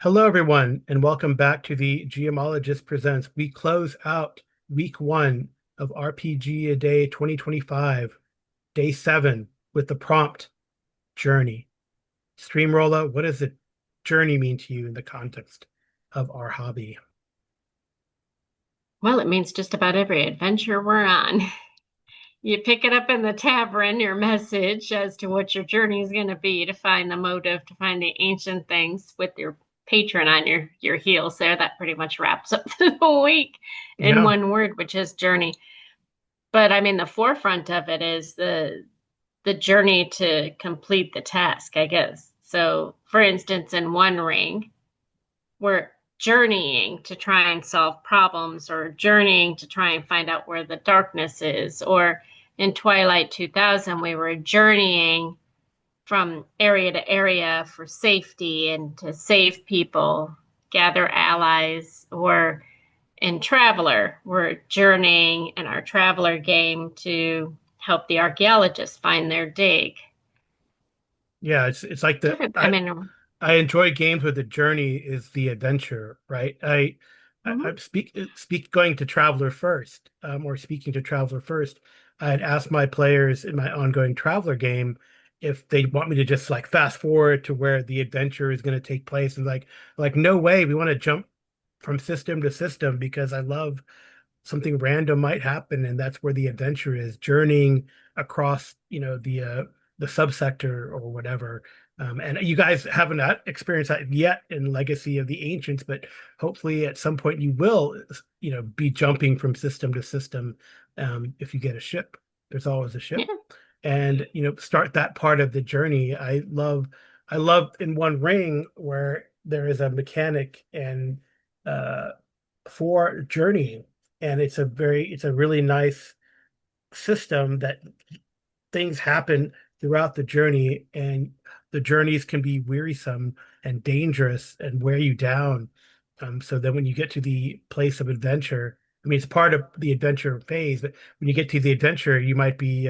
Hello, everyone, and welcome back to the Geomologist Presents. We close out week one of RPG A Day 2025, day seven, with the prompt journey. Streamrolla, what does the journey mean to you in the context of our hobby? Well, it means just about every adventure we're on. You pick it up in the tavern, your message as to what your journey is going to be to find the motive, to find the ancient things with your patron on your heels there. That pretty much wraps up the week in Yeah, one word, which is journey. But I mean, the forefront of it is the journey to complete the task, I guess. So, for instance, in One Ring, we're journeying to try and solve problems or journeying to try and find out where the darkness is. Or in Twilight 2000, we were journeying from area to area for safety and to save people, gather allies. Or in Traveler, we're journeying in our Traveler game to help the archaeologists find their dig. yeah, it's like the Different, I I mean, I enjoy games where the journey is the adventure, right? I mhm. speak going to Traveler first, or speaking to Traveler first. I'd ask my players in my ongoing Traveler game if they want me to just like fast forward to where the adventure is going to take place, and like no way, we want to jump from system to system because I love something random might happen, and that's where the adventure is, journeying across, the subsector or whatever. And you guys haven't experienced that yet in Legacy of the Ancients, but hopefully at some point you will, be jumping from system to system. If you get a ship, there's always a Yeah. ship, and start that part of the journey. I love in One Ring where there is a mechanic and uh for journeying, and it's a really nice system that things happen throughout the journey, and the journeys can be wearisome and dangerous and wear you down. So then when you get to the place of adventure, I mean, it's part of the adventure phase, but when you get to the adventure, you might be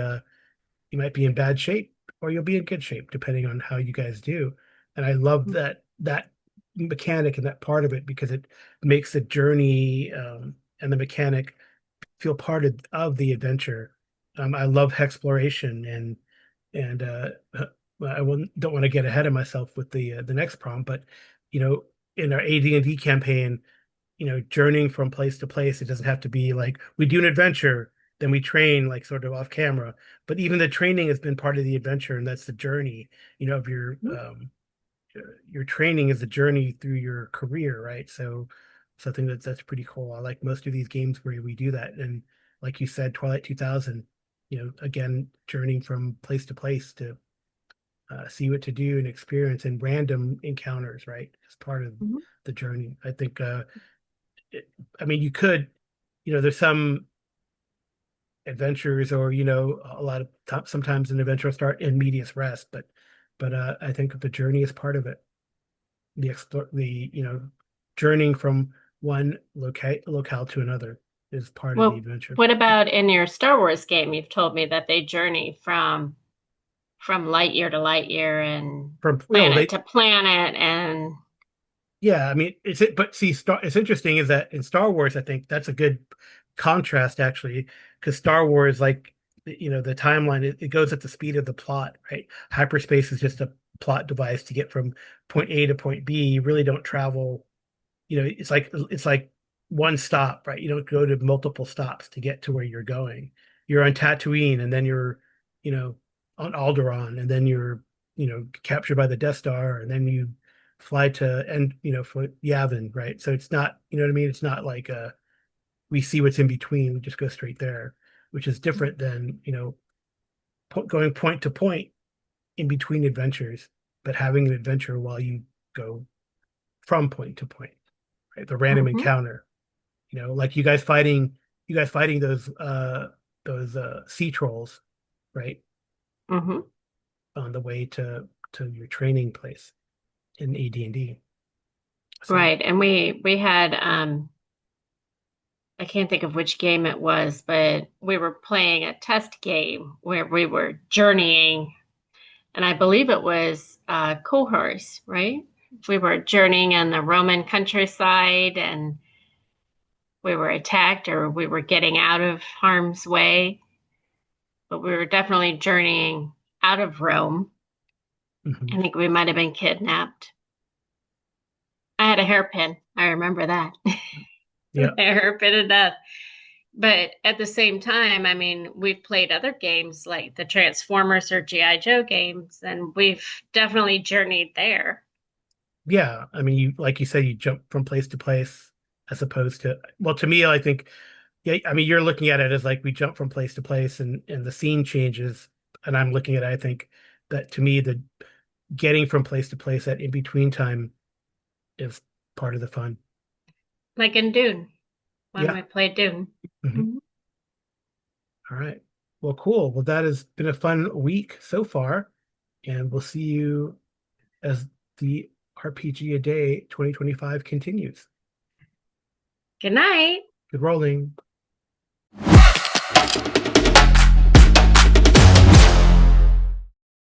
in bad shape or you'll be in good shape depending on how you guys do. And I love that mechanic and that part of it because it makes the journey, and the mechanic feel part of the adventure. I love exploration, and don't want to get ahead of myself with the next prompt, but you know, in our AD&D campaign, journeying from place to place. It doesn't have to be like we do an adventure, then we train like sort of off camera. But even the training has been part of the adventure, and that's the journey, of your training is the journey through your career, right? So I think that's pretty cool. I like most of these games where we do that. And like you said, Twilight 2000, again, journeying from place to place to see what to do and experience and random encounters, right? As part of Mhm. the journey. I think it, I mean, you could, there's some adventures, or a lot of sometimes an adventure will start in medias res, but I think the journey is part of it. The explore, journeying from one locale to another is part of the Well, adventure. what about in your Star Wars game? You've told me that they journey from light year to light year and From no, planet they to planet and Yeah, I mean, but see, it's interesting is that in Star Wars, I think that's a good contrast actually, because Star Wars, like, the timeline, it goes at the speed of the plot, right? Hyperspace is just a plot device to get from point A to point B. You really don't travel, it's like one stop, right? You don't go to multiple stops to get to where you're going. You're on Tatooine, and then you're, you know, on Alderaan, and then you're, captured by the Death Star, and then you fly to and for Yavin, right? So it's not, you know what I mean? It's not like we see what's in between. We just go straight there, which is different than going point to point in between adventures, but having an adventure while you go from point to point, right? The random hmm encounter, like you guys fighting those sea trolls, right? hmm On the way to your training place in AD&D. So right. And we had I can't think of which game it was, but we were playing a test game where we were journeying, and I believe it was cohorts, right? we were journeying in the Roman countryside and we were attacked or we were getting out of harm's way, but we were definitely journeying out of Rome. Hmm. I think we might have been kidnapped. I had a hairpin. I remember that. Yeah. A hairpin to death. But at the same time, I mean, we've played other games like the Transformers or G.I. Joe games, and we've definitely journeyed there. Yeah. I mean, you like you said, you jump from place to place as opposed to, well, to me, I think, yeah, I mean, you're looking at it as like we jump from place to place and the scene changes. And I'm looking at it, I think that to me, the getting from place to place, that in between time is part of the fun. Like in Dune, when Yeah. we played Dune. Hmm. Mhm. All right. Well, cool. Well, that has been a fun week so far. And we'll see you as the RPG a day 2025 continues. Good night. Good rolling.